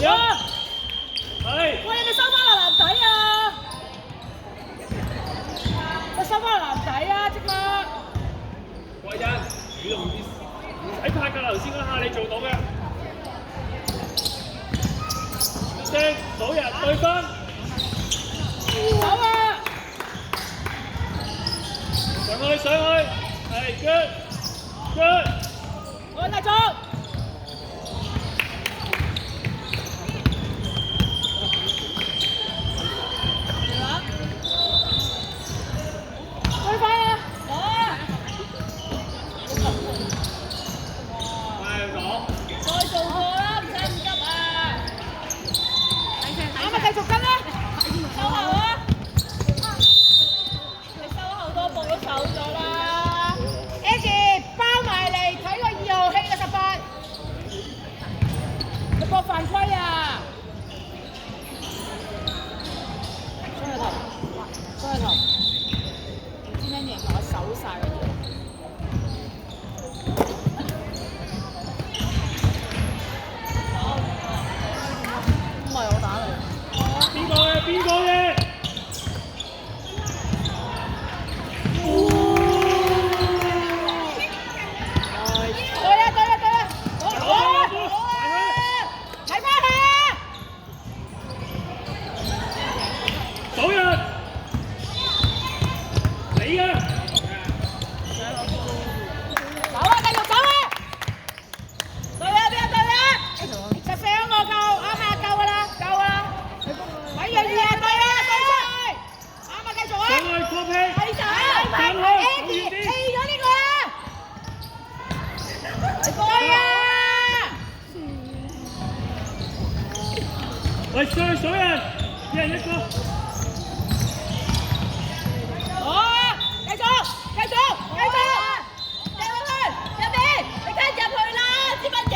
哇！係。喂，你收翻個籃底啊！你收翻個籃底啊！即刻！貴人，你都唔使拍㗎，頭先嗰下你做到嘅。正，數人對分。走啊！上去上去，係 good good。我繼續。最快啊！攞啊！快講。再做過啦，唔使咁急啊！啱啊，繼續跟啦，收後啊！你收後多步都手咗啦。Eddie 包埋嚟睇個2號氣嘅18，你博犯規啊！雙個頭，雙個頭，唔知咩嘢，我手曬嗰啲。唔係我打你。邊個嘅？邊個嘅？對啦對啦對啦，好啊好啊，睇翻去啊！數人。你啊！走啊，繼續走啊！對啊對啊對啊！14個夠，啱啊夠㗎啦夠㗎啦！睇樣嘢對啊對出去，啱啊繼續啊！上去過屁。係就係 Eddie 棄咗呢個啦！對啊！喂，上去數人，一人一個。好啊！繼續繼續繼續，掟落去入邊，你梗係入去啦，支筆贏。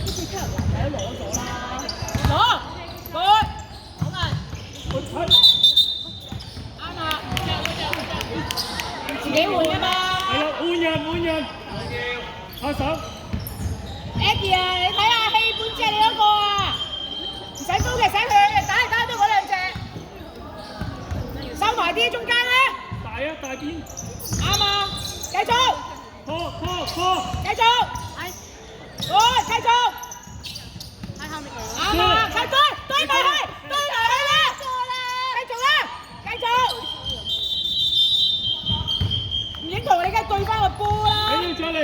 啲卡男仔都攞咗啦，攞，good，好啊，啱啊，自己換㗎嘛。係啦，換人。拍手。Eddie 啊，你睇下氣半隻你嗰個啊，唔使高嘅，使佢嘅，打嚟打去都嗰兩隻，收埋啲中間咧。大啊，大邊。啱啊，繼續，拖。繼續，好，繼續，啱啊，齊堆埋去，堆埋去啦，繼續啦，繼續，唔認同你梗係對翻個波啦。你要再嚟。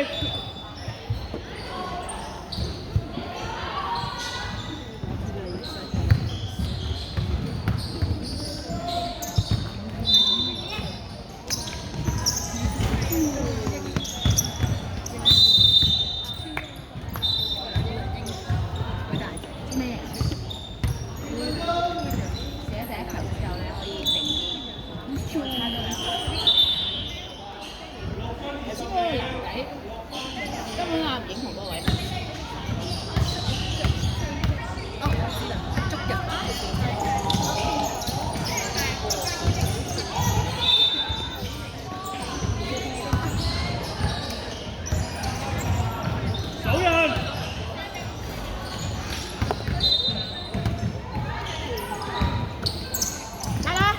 根本啊唔認同嗰位。數人。得啦，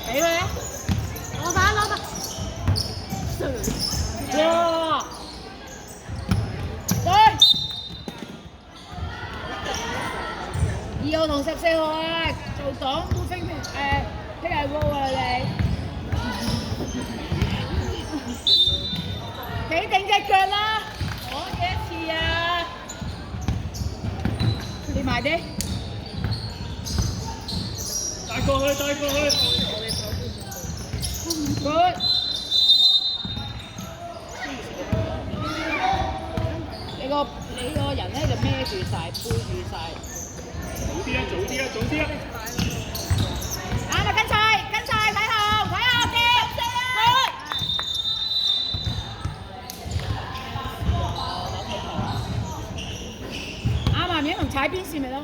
俾佢啊！攞吧。哇！對，2號同14號啊，做擋都飛pick and roll啊你，企定隻腳啦，講幾多次啊？你埋啲，帶過去。good。你個人咧就孭住晒，背住晒。早啲啊！啱啊，跟晒，睇後嘅，啱啊，唔應同踩邊線咪咯。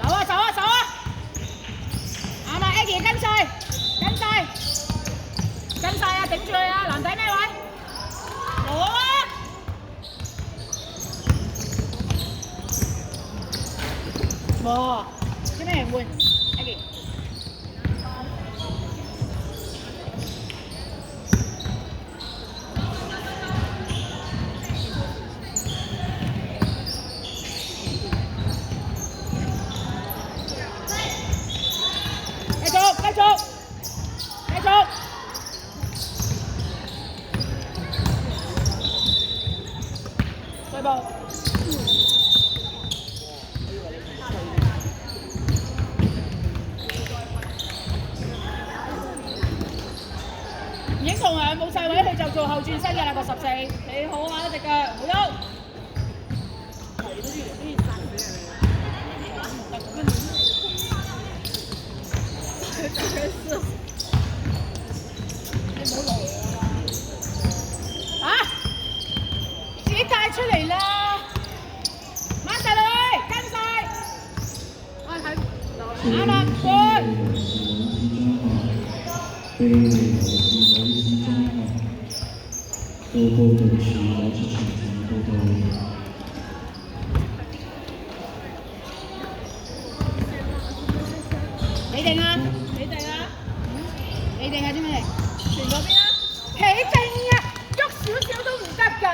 走啊！哦，啲咩人換 ？Aggie。繼續，繼續，繼續。對步。已經同樣冇晒位，佢就做後轉身嘅啦個14。你好啊，一隻腳好喐。啊！自己帶出嚟啦，掹曬佢，跟曬。啱啦，換。高高對處攞出場前報道。你定啊？你定啊？你定啊？知咩？傳嗰邊啊？企定啊！喐少少都唔得㗎。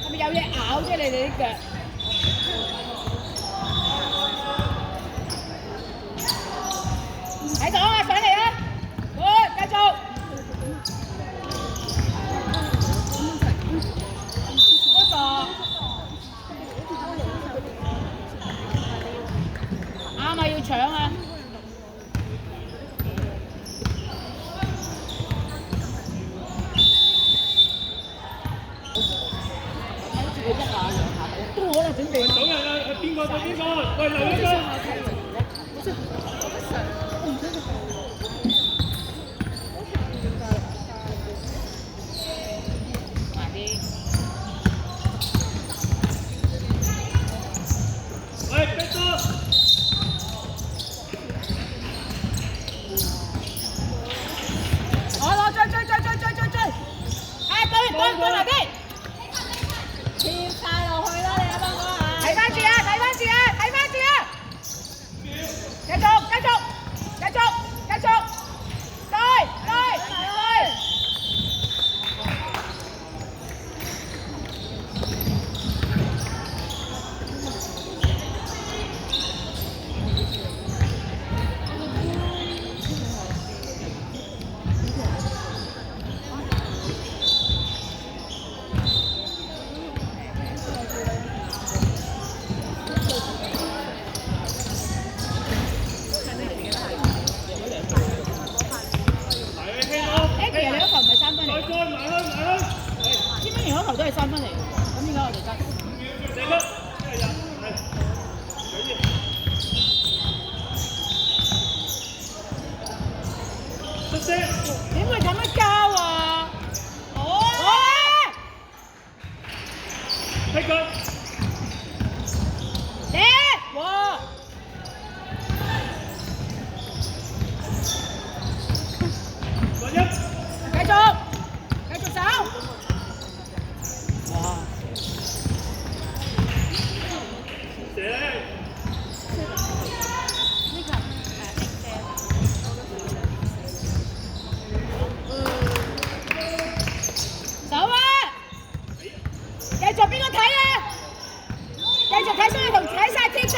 係咪有嘢咬啫？你哋啲腳。喺度啊！上嚟啊！好，繼續。嗰個啱啊！要搶啊！都可能準備。走人啊！邊個對邊個？喂，留一個。慢啲。喂，繼續。我追！對埋啲。貼晒落去啦！你阿幫我啊！睇翻住啊！繼續，對。Aggie，你嗰球唔係3分嚟嘅，千蚊元嗰球都係3分嚟嘅，咁點解我哋得？4分，點會咁樣交啊？哇！繼續走。哇！走啊！繼續邊個睇啊？繼續睇，所以同睇晒貼晒。